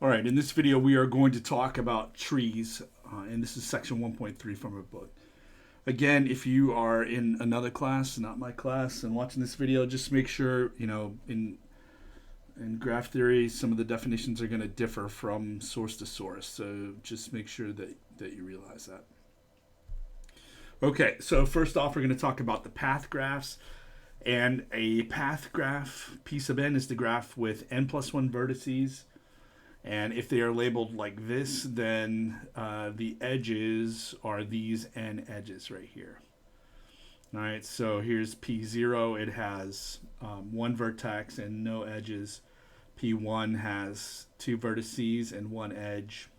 All right, in this video, we are going to talk about trees, and this is section 1.3 from our book. Again, if you are in another class, not my class, and watching this video, just make sure, in graph theory, some of the definitions are going to differ from source to source. So just make sure that you realize that. Okay, so first off, we're going to talk about the path graphs. And a path graph, P sub n, is the graph with n plus 1 vertices. And if they are labeled like this, then the edges are these n edges right here. All right, so here's P0. It has one vertex and no edges. P1 has two vertices and one edge.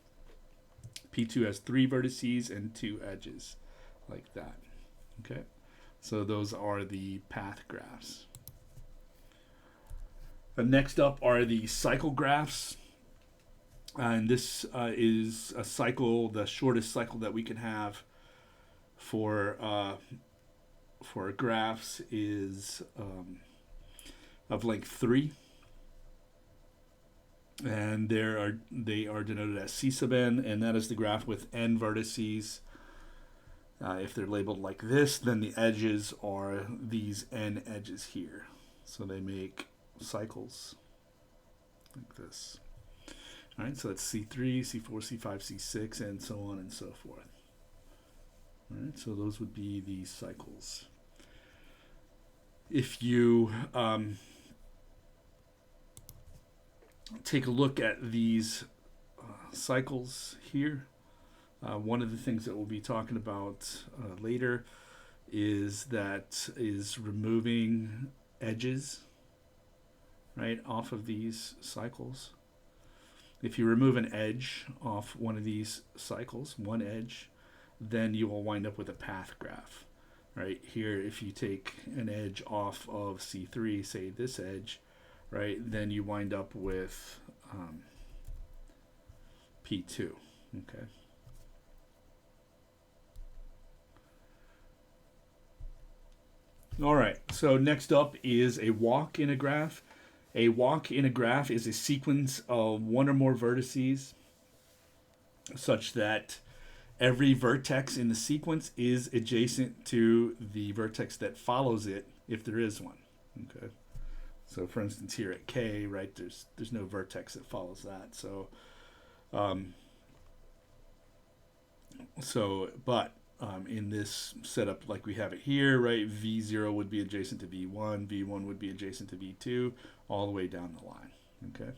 P2 has three vertices and two edges, like that. Okay, so those are the path graphs. Next up are the cycle graphs. And this is a cycle, the shortest cycle that we can have for graphs is of length 3. And they are denoted as C sub n, and that is the graph with n vertices. If they're labeled like this, then the edges are these n edges here. So they make cycles like this. All right, so that's C3, C4, C5, C6, and so on and so forth. All right, so those would be the cycles. If you take a look at these cycles here, one of the things that we'll be talking about later is removing edges, right, off of these cycles. If you remove an edge off one of these cycles, one edge, then you will wind up with a path graph. Right here, if you take an edge off of C3, say this edge, right, then you wind up with P2. Okay. All right, so next up is a walk in a graph. A walk in a graph is a sequence of one or more vertices such that every vertex in the sequence is adjacent to the vertex that follows it, if there is one. Okay. So for instance, here at K, right, there's no vertex that follows that. But in this setup like we have it here, right, V0 would be adjacent to V1, V1 would be adjacent to V2, all the way down the line. Okay.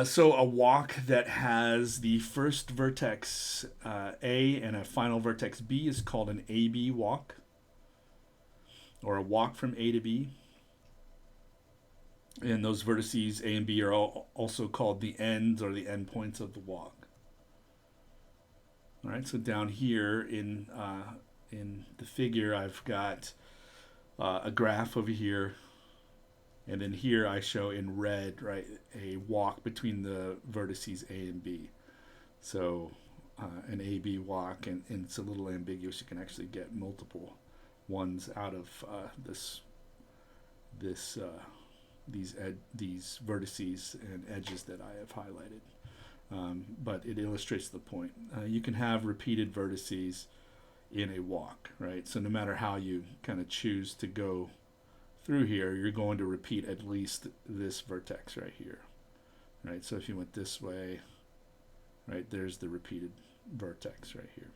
So a walk that has the first vertex A and a final vertex B is called an AB walk, or a walk from A to B. And those vertices A and B are also called the ends or the endpoints of the walk. All right, so down here in the figure, I've got a graph over here, and then here I show in red, right, a walk between the vertices A and B. So an A-B walk, and it's a little ambiguous. You can actually get multiple ones out of these vertices and edges that I have highlighted. But it illustrates the point. You can have repeated vertices in a walk, right? So no matter how you kind of choose to go through here, you're going to repeat at least this vertex right here, right? So if you went this way, right, there's the repeated vertex right here.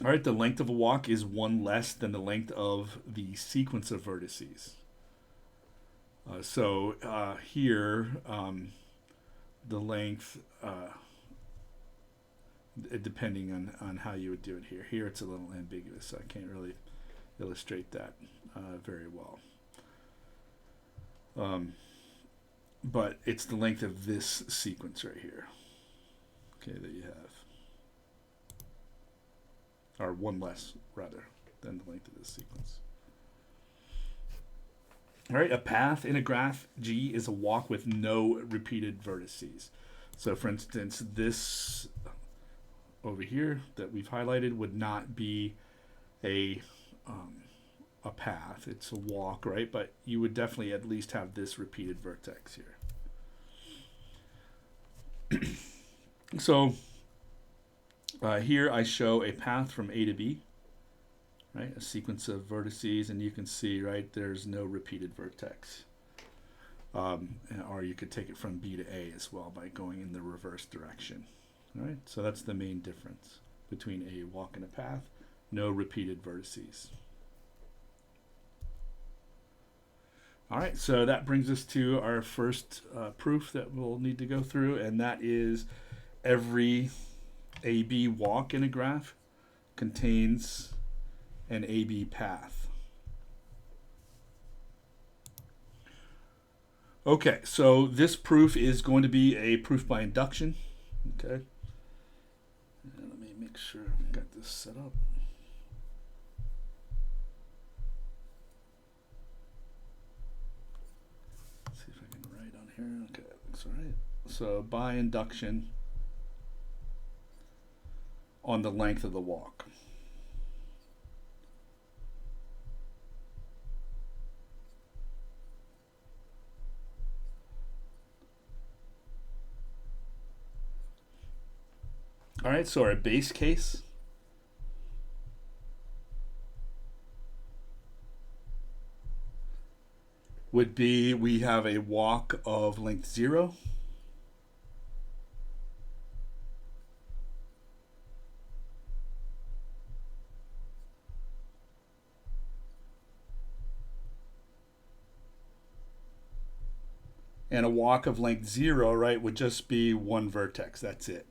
All right, the length of a walk is one less than the length of the sequence of vertices. Here, the length, depending on how you would do it here. Here it's a little ambiguous, so I can't really illustrate that very well. But it's the length of this sequence right here, okay, that you have. Or one less, rather, than the length of this sequence. All right, a path in a graph G is a walk with no repeated vertices. So for instance, this over here that we've highlighted would not be a a path. It's a walk, right? But you would definitely at least have this repeated vertex here. So here I show a path from A to B, right? A sequence of vertices, and you can see, right, there's no repeated vertex. Or you could take it from B to A as well by going in the reverse direction. All right, so that's the main difference between a walk and a path. No repeated vertices. All right, so that brings us to our first proof that we'll need to go through, and that is every AB walk in a graph contains an AB path. Okay, so this proof is going to be a proof by induction. Okay. Let me make sure I've got this set up. Let's see if I can write on here. Okay, looks all right. So by induction on the length of the walk. All right, so our base case would be we have a walk of length 0. And a walk of length 0, right, would just be one vertex. That's it.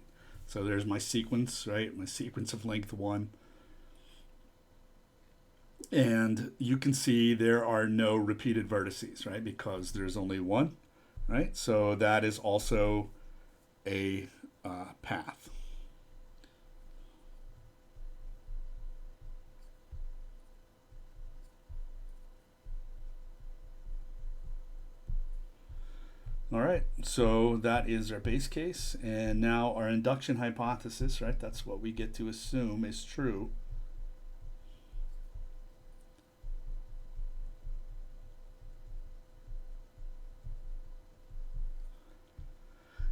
So there's my sequence, right? My sequence of length 1. And you can see there are no repeated vertices, right? Because there's only one, right? So that is also a path. All right, so that is our base case. And now our induction hypothesis, right? That's what we get to assume is true.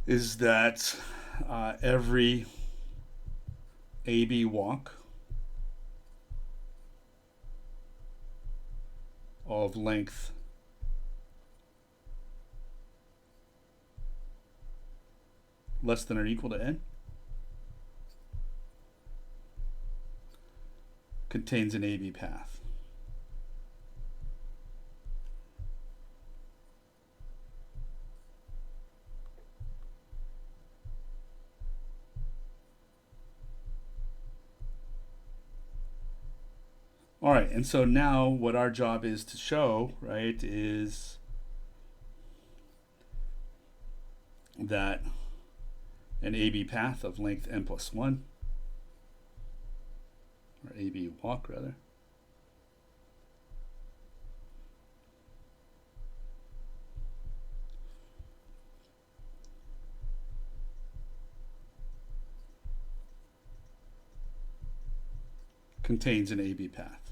Is that every AB walk of length less than or equal to n contains an AB path. All right, and so now what our job is to show, right, is that an AB path of length n plus 1, or AB walk rather, contains an AB path.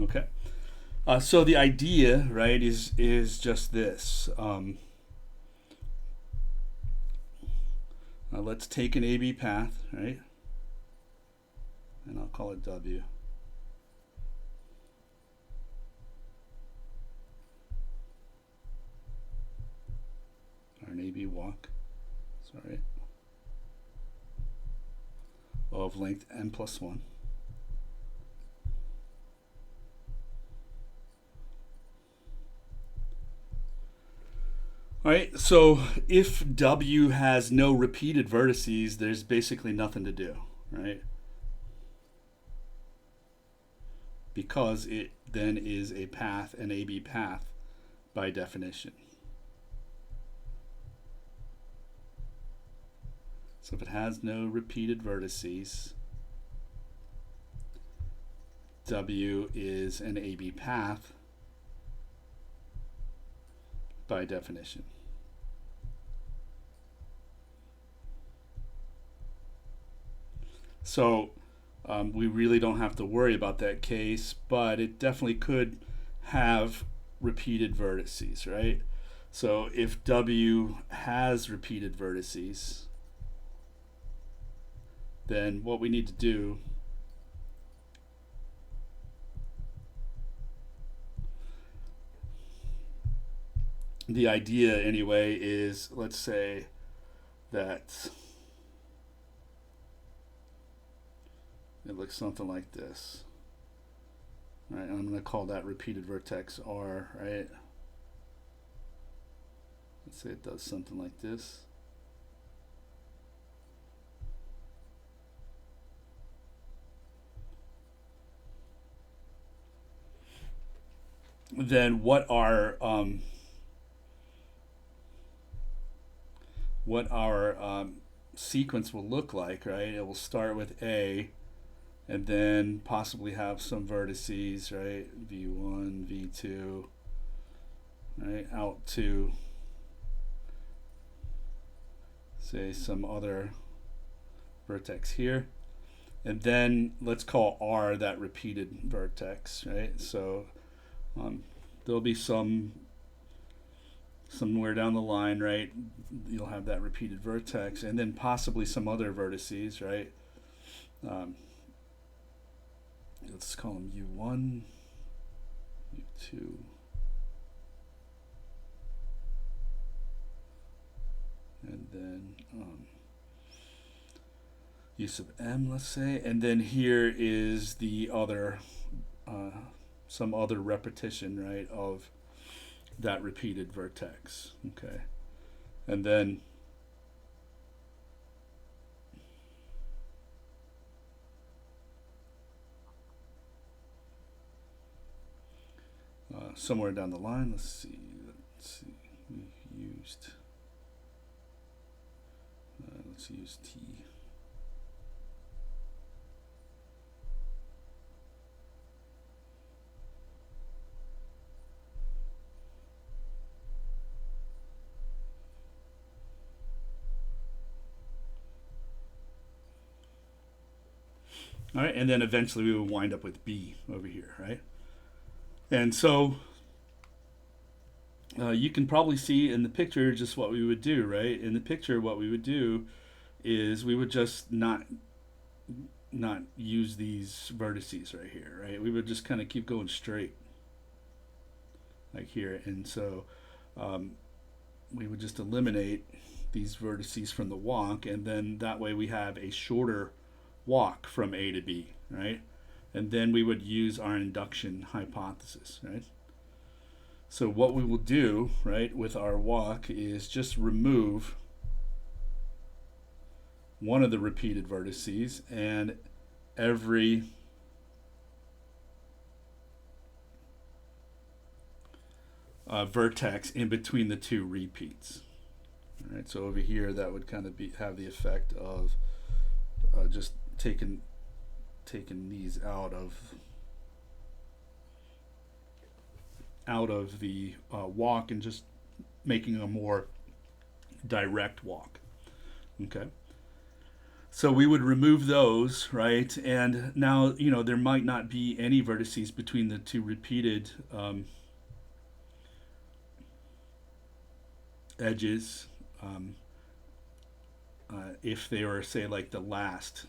Okay, so the idea, right, is just this. Let's take an AB path, right, and I'll call it W. Or an AB walk, sorry, of length n plus 1. All right, so if W has no repeated vertices, there's basically nothing to do, right? Because it then is a path, an AB path, by definition. So if it has no repeated vertices, W is an AB path, by definition. So we really don't have to worry about that case, but it definitely could have repeated vertices, right? So if W has repeated vertices, then what we need to do the idea anyway is, let's say that it looks something like this. Right, I'm going to call that repeated vertex R, right? Let's say it does something like this. Then what our sequence will look like, right? It will start with A, and then possibly have some vertices, right? V1, V2, right? Out to, say, some other vertex here. And then let's call R that repeated vertex, right? So there'll be somewhere down the line, right? You'll have that repeated vertex, and then possibly some other vertices, right? Let's call them U1, U2, and then U sub M, let's say, and then here is the other, some other repetition, right, of that repeated vertex, okay, and then somewhere down the line, let's see, we've used, let's use T. All right, and then eventually we will wind up with B over here, right? And so you can probably see in the picture just what we would do, right? In the picture, what we would do is we would just not use these vertices right here, right? We would just kind of keep going straight, like here. And so we would just eliminate these vertices from the walk, and then that way we have a shorter walk from A to B, right? And then we would use our induction hypothesis, right? So what we will do, right, with our walk is just remove one of the repeated vertices, and every vertex in between the two repeats. All right, so over here that would kind of have the effect of just taking these out of the walk and just making a more direct walk. Okay. So we would remove those, right? And now, there might not be any vertices between the two repeated edges if they were, say, like the last.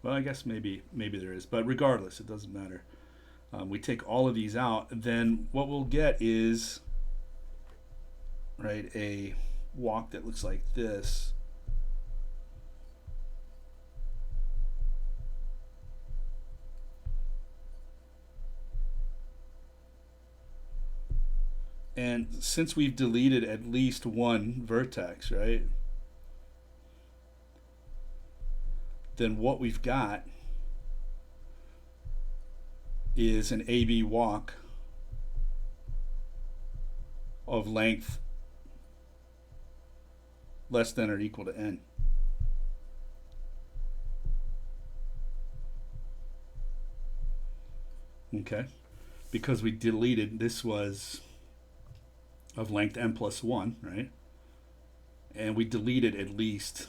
Well, I guess maybe there is, but regardless, it doesn't matter. We take all of these out, then what we'll get is, right, a walk that looks like this. And since we've deleted at least one vertex, right, then what we've got is an AB walk of length less than or equal to n. Okay, because we deleted, this was of length n plus 1, right? And we deleted at least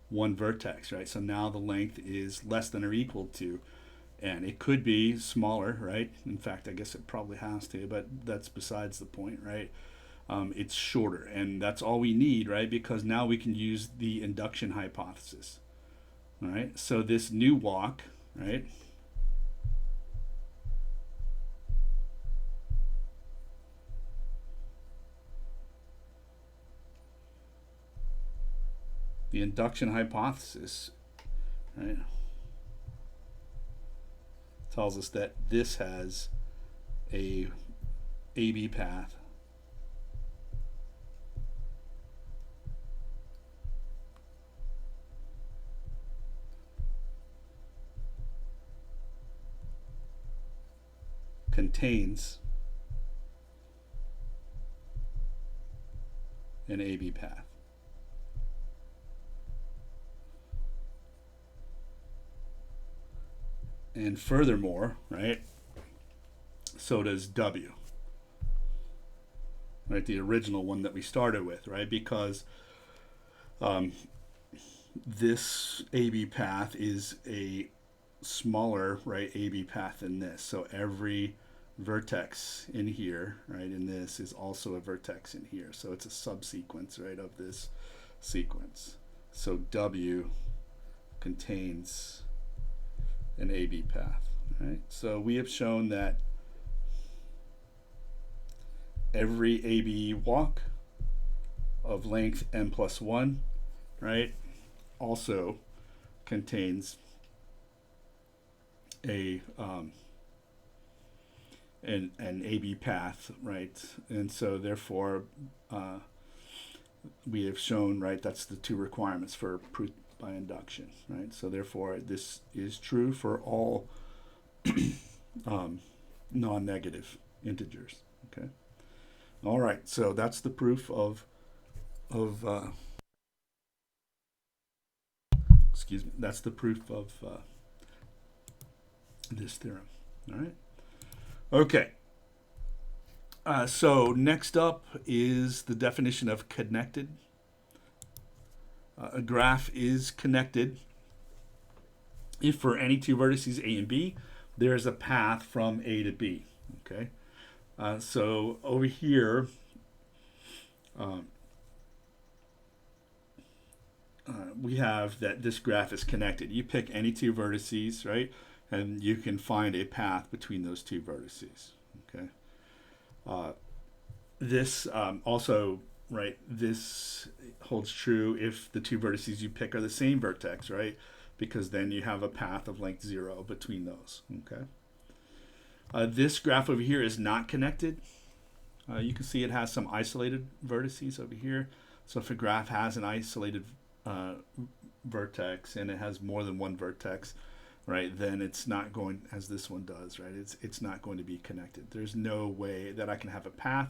one vertex, right? So now the length is less than or equal to n. It could be smaller, right? In fact, I guess it probably has to, but that's besides the point, right? It's shorter, and that's all we need, right? Because now we can use the induction hypothesis, all right? So this new walk, right? The induction hypothesis, right, tells us that this has a AB path contains an AB path. And furthermore, right, so does W, right, the original one that we started with, right, because this AB path is a smaller, right, AB path than this. So every vertex in here, right, in this is also a vertex in here. So it's a subsequence, right, of this sequence. So W contains an AB path, right? So we have shown that every AB walk of length n plus 1, right, also contains a an AB path, right? And so therefore we have shown, right, that's the two requirements for proof by induction, right? So therefore this is true for all non-negative integers, okay? All right, so that's the proof of excuse me, that's the proof of this theorem, all right? Okay, so next up is the definition of connected. A graph is connected if for any two vertices A and B, there is a path from A to B, okay? So over here, we have that this graph is connected. You pick any two vertices, right? And you can find a path between those two vertices, okay? This also, right, this holds true if the two vertices you pick are the same vertex, right? Because then you have a path of length 0 between those, okay? This graph over here is not connected. You can see it has some isolated vertices over here. So if a graph has an isolated vertex and it has more than one vertex, right, then it's not going, as this one does, right, it's not going to be connected. There's no way that I can have a path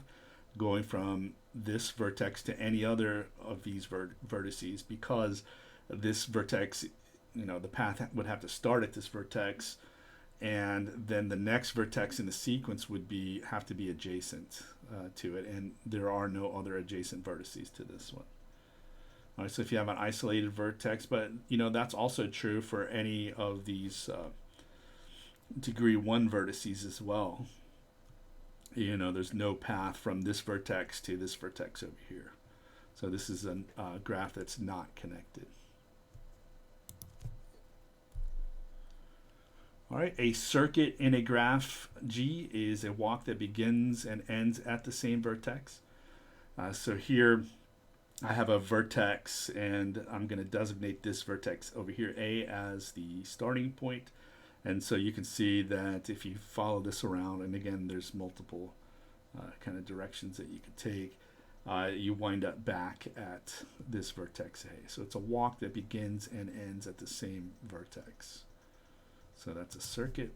going from this vertex to any other of these vertices, because this vertex, you know, the path would have to start at this vertex, and then the next vertex in the sequence would have to be adjacent to it, and there are no other adjacent vertices to this one. All right, so if you have an isolated vertex, but you know that's also true for any of these degree 1 vertices as well. You know, there's no path from this vertex to this vertex over here. So this is a graph that's not connected. All right, a circuit in a graph G is a walk that begins and ends at the same vertex. So here I have a vertex, and I'm going to designate this vertex over here, A, as the starting point. And so you can see that if you follow this around, and again, there's multiple kind of directions that you could take, you wind up back at this vertex A. So it's a walk that begins and ends at the same vertex. So that's a circuit.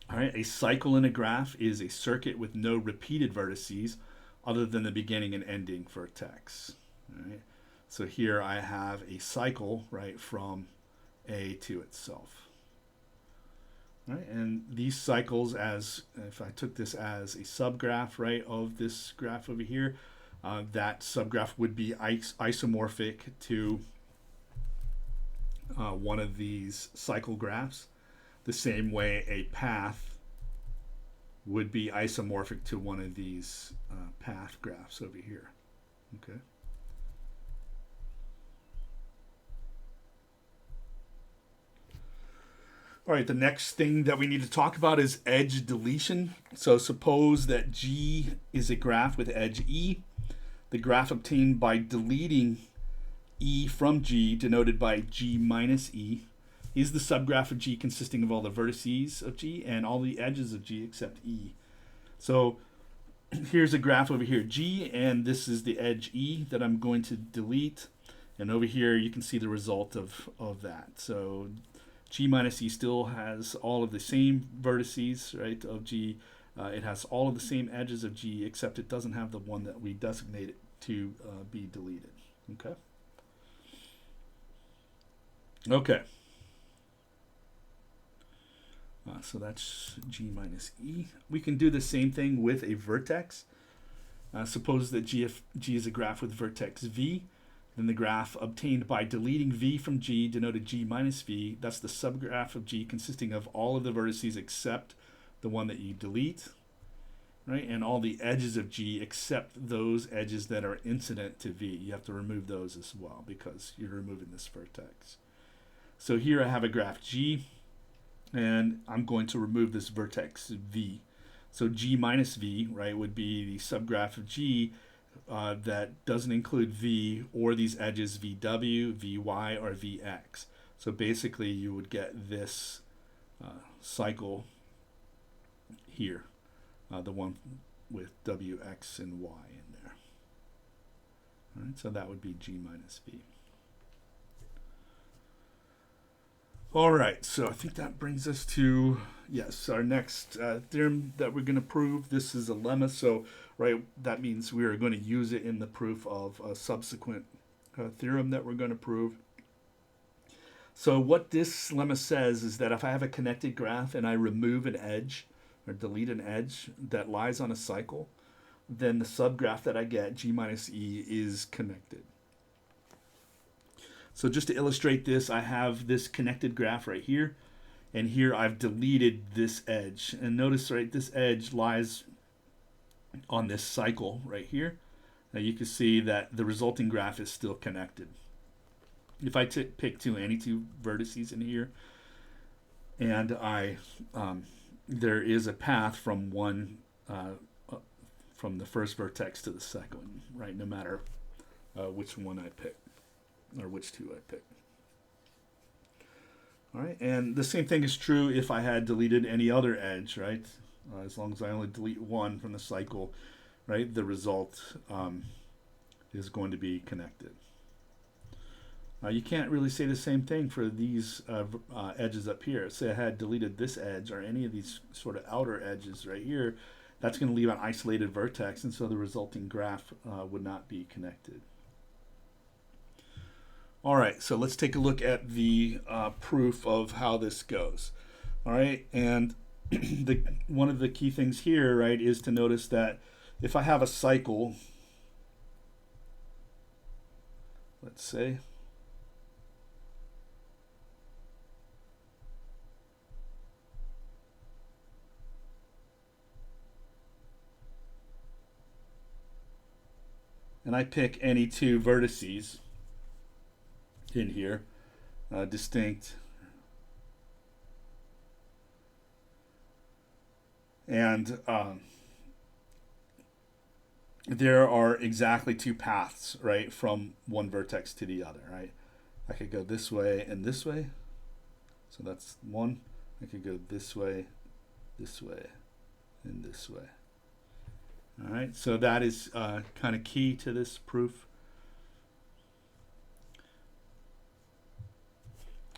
All right, a cycle in a graph is a circuit with no repeated vertices other than the beginning and ending vertex. All right, so here I have a cycle, right, from A to itself. right? And these cycles, as if I took this as a subgraph, right, of this graph over here, that subgraph would be isomorphic to one of these cycle graphs, the same way a path would be isomorphic to one of these path graphs over here. Okay. All right, the next thing that we need to talk about is edge deletion. So suppose that G is a graph with edge E. The graph obtained by deleting E from G, denoted by G minus E, is the subgraph of G consisting of all the vertices of G and all the edges of G except E. So here's a graph over here, G, and this is the edge E that I'm going to delete. And over here you can see the result of that. So G minus E still has all of the same vertices, right, of G. It has all of the same edges of G, except it doesn't have the one that we designated to be deleted. Okay. Okay. So that's G minus E. We can do the same thing with a vertex. Suppose that G is a graph with vertex V. Then the graph obtained by deleting V from G, denoted G minus V. That's the subgraph of G consisting of all of the vertices except the one that you delete, right? And all the edges of G except those edges that are incident to V. You have to remove those as well because you're removing this vertex. So here I have a graph G, and I'm going to remove this vertex V. So G minus V, right, would be the subgraph of G that doesn't include V or these edges VW, VY, or VX. So basically you would get this cycle here, the one with WX and Y in there. All right, so that would be G minus V. All right, so I think that brings us to, yes, our next theorem that we're going to prove. This is a lemma, so right, that means we are going to use it in the proof of a subsequent theorem that we're going to prove. So what this lemma says is that if I have a connected graph and I remove an edge or delete an edge that lies on a cycle, then the subgraph that I get, G minus E, is connected. So just to illustrate this, I have this connected graph right here, and here I've deleted this edge. And notice, right, this edge lies on this cycle right here. Now you can see that the resulting graph is still connected. If I pick any two vertices in here, and there is a path from from the first vertex to the second, right? No matter which one I pick. Or which two I pick. All right, and the same thing is true if I had deleted any other edge, right? As long as I only delete one from the cycle, right, the result is going to be connected. You can't really say the same thing for these edges up here. Say I had deleted this edge or any of these sort of outer edges right here, that's going to leave an isolated vertex, and so the resulting graph would not be connected. All right, so let's take a look at the proof of how this goes. All right, and one of the key things here, right, is to notice that if I have a cycle, let's say, and I pick any two vertices in here, distinct, and there are exactly two paths, right, from one vertex to the other, right? I could go this way and this way, so that's one. I could go this way, and this way. All right, so that is kind of key to this proof.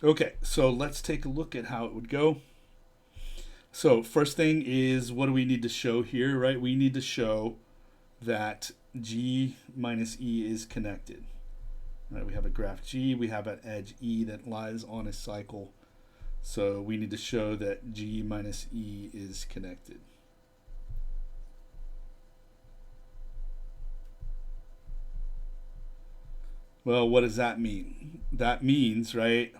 Okay, so let's take a look at how it would go. So first thing is, what do we need to show here, right? We need to show that G minus E is connected. Right, we have a graph G, we have an edge E that lies on a cycle. So we need to show that G minus E is connected. Well, what does that mean? That means, right,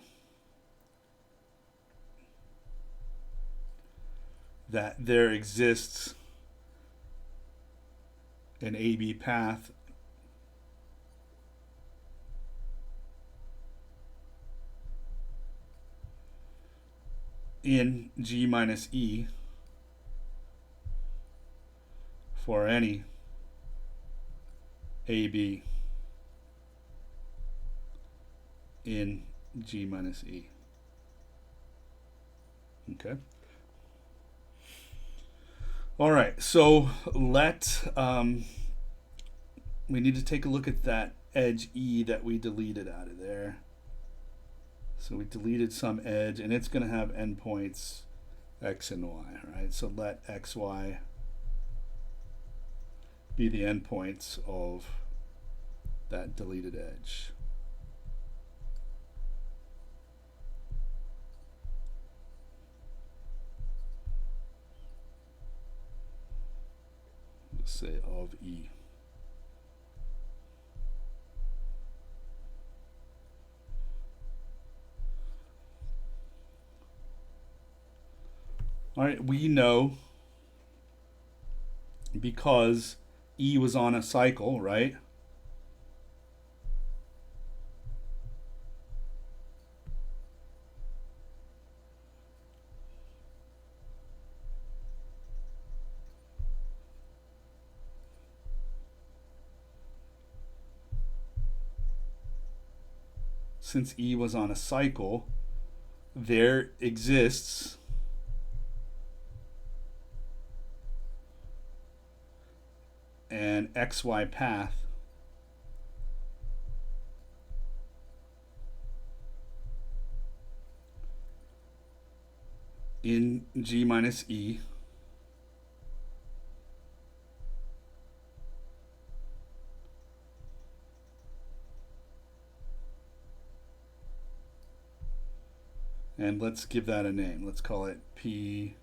that there exists an AB path in G minus E for any AB in G minus E. Okay. All right, so we need to take a look at that edge E that we deleted out of there. So we deleted some edge, and it's going to have endpoints X and Y, right? So let X, Y be the endpoints of that deleted edge. Let's say of E. All right, we know because E was on a cycle, right? Since E was on a cycle, there exists an XY path in G minus E and let's give that a name. Let's call it P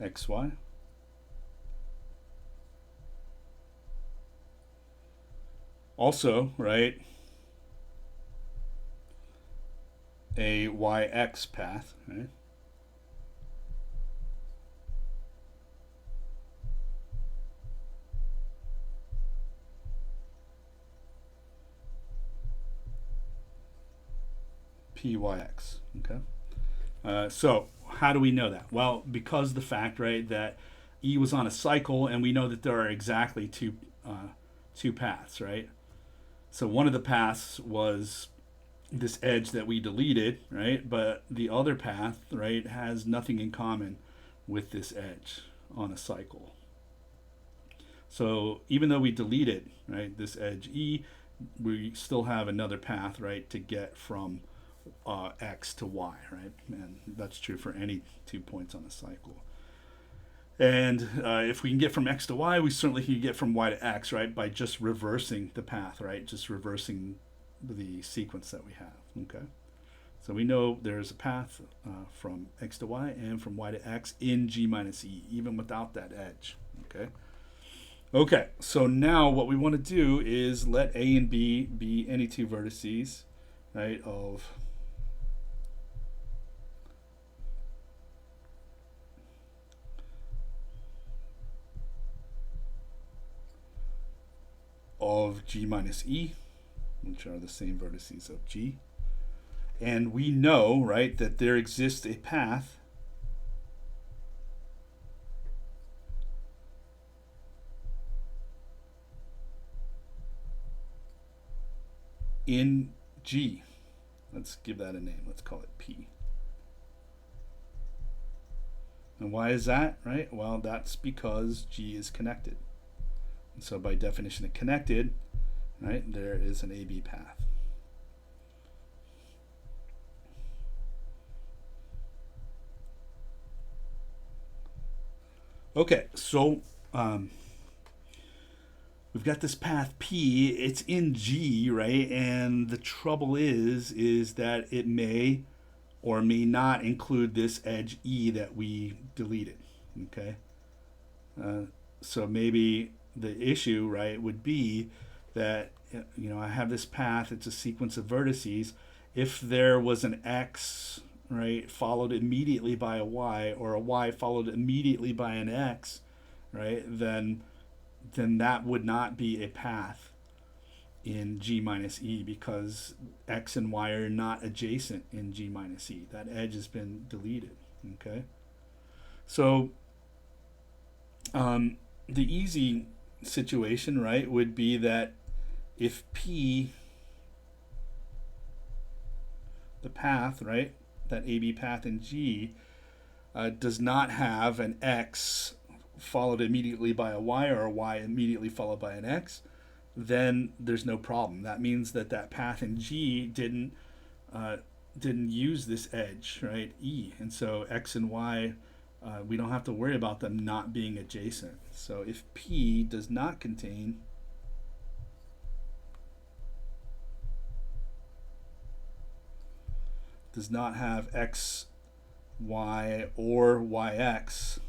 XY. Also, right, a YX path, right? PYX, okay? So how do we know that? Well, because the fact, right, that E was on a cycle, and we know that there are exactly two paths, right? So one of the paths was this edge that we deleted, right? But the other path, right, has nothing in common with this edge on a cycle. So even though we deleted, right, this edge E, we still have another path, right, to get from X to Y, right? And that's true for any 2 points on a cycle. And if we can get from X to Y, we certainly can get from Y to X, right? By just reversing the path, right? Just reversing the sequence that we have, okay? So we know there's a path from X to Y and from Y to X in G minus E, even without that edge, okay? Okay, so now what we want to do is let A and B be any two vertices, right, of G minus E, which are the same vertices of G. And we know, right, that there exists a path in G. Let's give that a name. Let's call it P. And why is that, right? Well, that's because G is connected. And so by definition of connected, right, there is an AB path. Okay, so we've got this path P, it's in G, right? And the trouble is that it may or may not include this edge E that we deleted, okay? Uh, so maybe the issue, right, would be that, I have this path, it's a sequence of vertices. If there was an X, right, followed immediately by a Y, or a Y followed immediately by an X, right, then that would not be a path in G minus E, because X and Y are not adjacent in G minus E. That edge has been deleted. Okay. So the easy situation, right, would be that if P, the path, right, that AB path in G, does not have an X followed immediately by a Y, or a Y immediately followed by an X, then there's no problem. That means that that path in G didn't use this edge, right, E, and so X and Y, we don't have to worry about them not being adjacent. So if P does not contain does not have X, Y, or YX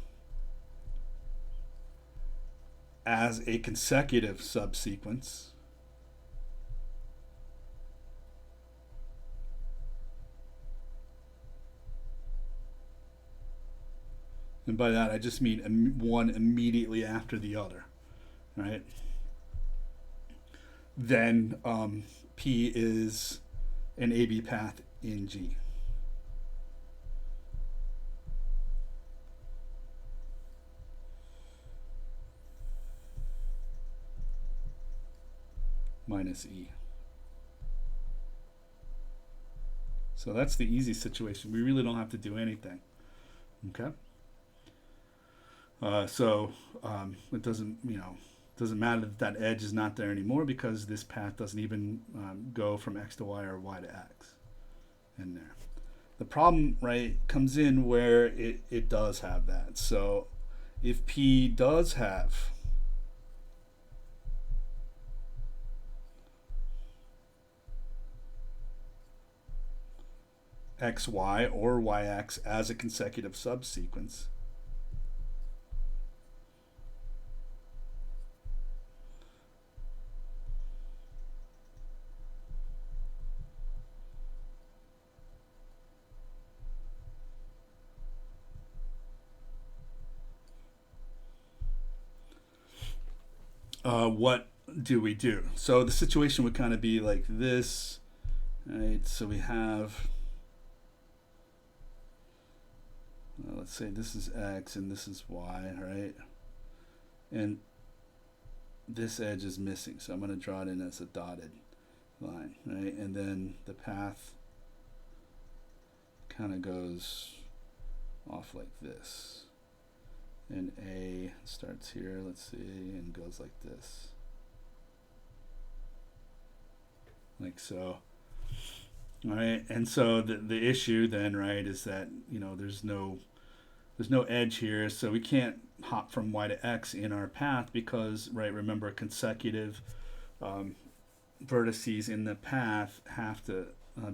as a consecutive subsequence, and by that I just mean one immediately after the other, right? Then P is an AB path in G. Minus E. So that's the easy situation. We really don't have to do anything. Okay. So it doesn't matter that that edge is not there anymore, because this path doesn't even go from X to Y or Y to X in there. The problem, right, comes in where it does have that. So if P does have XY or YX as a consecutive subsequence, what do we do? So the situation would kind of be like this, right? So we have, let's say this is X and this is Y, right? And this edge is missing, so I'm going to draw it in as a dotted line, right? And then the path kind of goes off like this. And A starts here, let's see, and goes like this. Like so. All right, and so the issue then, right, is that, there's no edge here, so we can't hop from Y to X in our path, because, right, remember, consecutive vertices in the path have to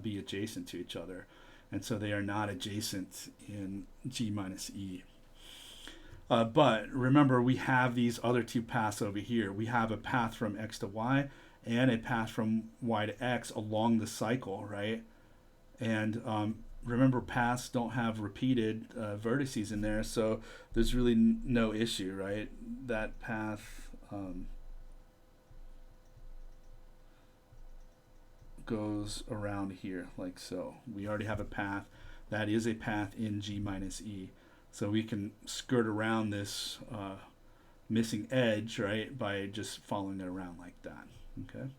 be adjacent to each other, and so they are not adjacent in G minus E. But remember, we have these other two paths over here. We have a path from X to Y and a path from Y to X along the cycle, right? And remember, paths don't have repeated vertices in there, so there's really no issue, right? That path goes around here like so. We already have a path. That is a path in G minus E. So we can skirt around this missing edge, right, by just following it around like that. Okay.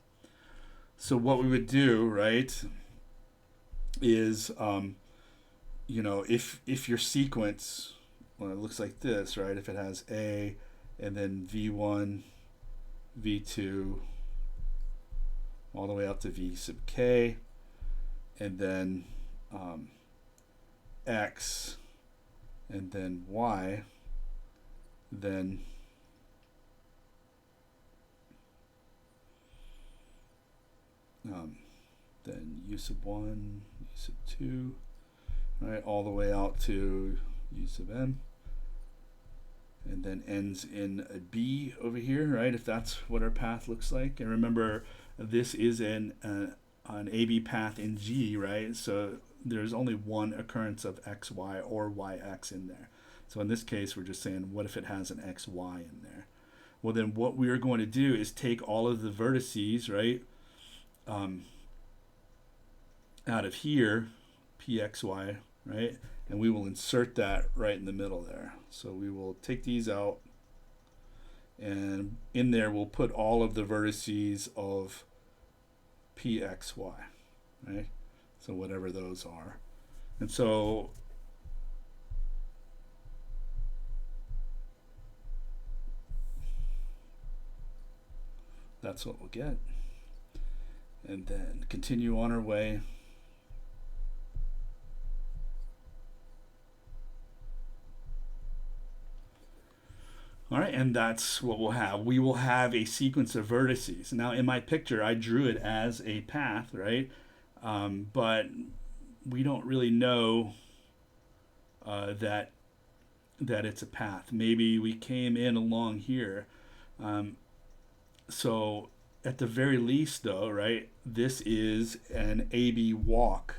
So what we would do, right, is if your sequence, well, it looks like this, right? If it has A and then V1, V2, all the way up to V sub K, and then X, and then Y, then then u sub 1, u sub 2, right, all the way out to u sub m, and then ends in a b over here, right, if that's what our path looks like. And remember, this is an AB path in G, right, so there's only one occurrence of xy or yx in there. So in this case, we're just saying, what if it has an xy in there? Well, then what we are going to do is take all of the vertices, right, out of here, pxy, right, and we will insert that right in the middle there. So we will take these out, and in there we'll put all of the vertices of pxy, right, so whatever those are. And so that's what we'll get. And then continue on our way. All right, and that's what we'll have. We will have a sequence of vertices. Now, in my picture, I drew it as a path, right? But we don't really know that it's a path. Maybe we came in along here. So at the very least, though, right, this is an AB walk.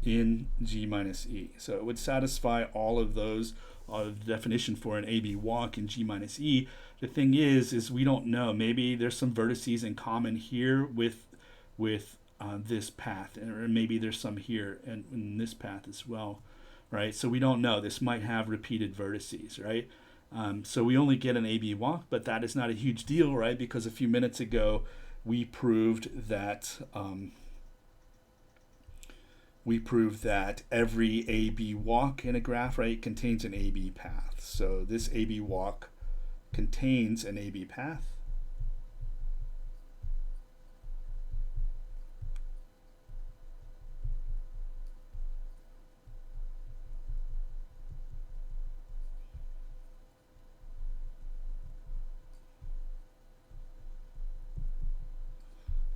In G minus E. So it would satisfy all of those, the definition for an AB walk in G minus E. The thing is we don't know. Maybe there's some vertices in common here with this path, or maybe there's some here and in this path as well, right? So we don't know. This might have repeated vertices, right? So we only get an AB walk, but that is not a huge deal, right? Because a few minutes ago we proved that every AB walk in a graph, right, contains an AB path. So this AB walk contains an AB path.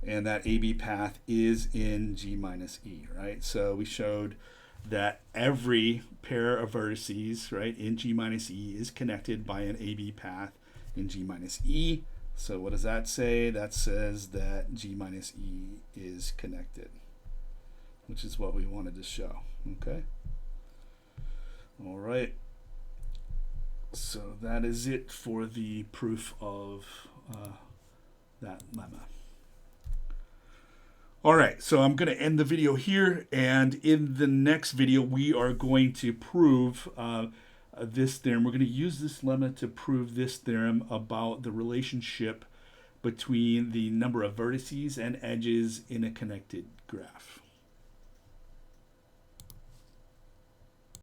And that AB path is in G minus E, right? So we showed that every pair of vertices, right, in G minus E is connected by an AB path in G minus E. So what does that say? That says that G minus E is connected, which is what we wanted to show, okay? All right. So that is it for the proof of that lemma. All right, so I'm going to end the video here, and in the next video we are going to prove this theorem. We're going to use this lemma to prove this theorem about the relationship between the number of vertices and edges in a connected graph.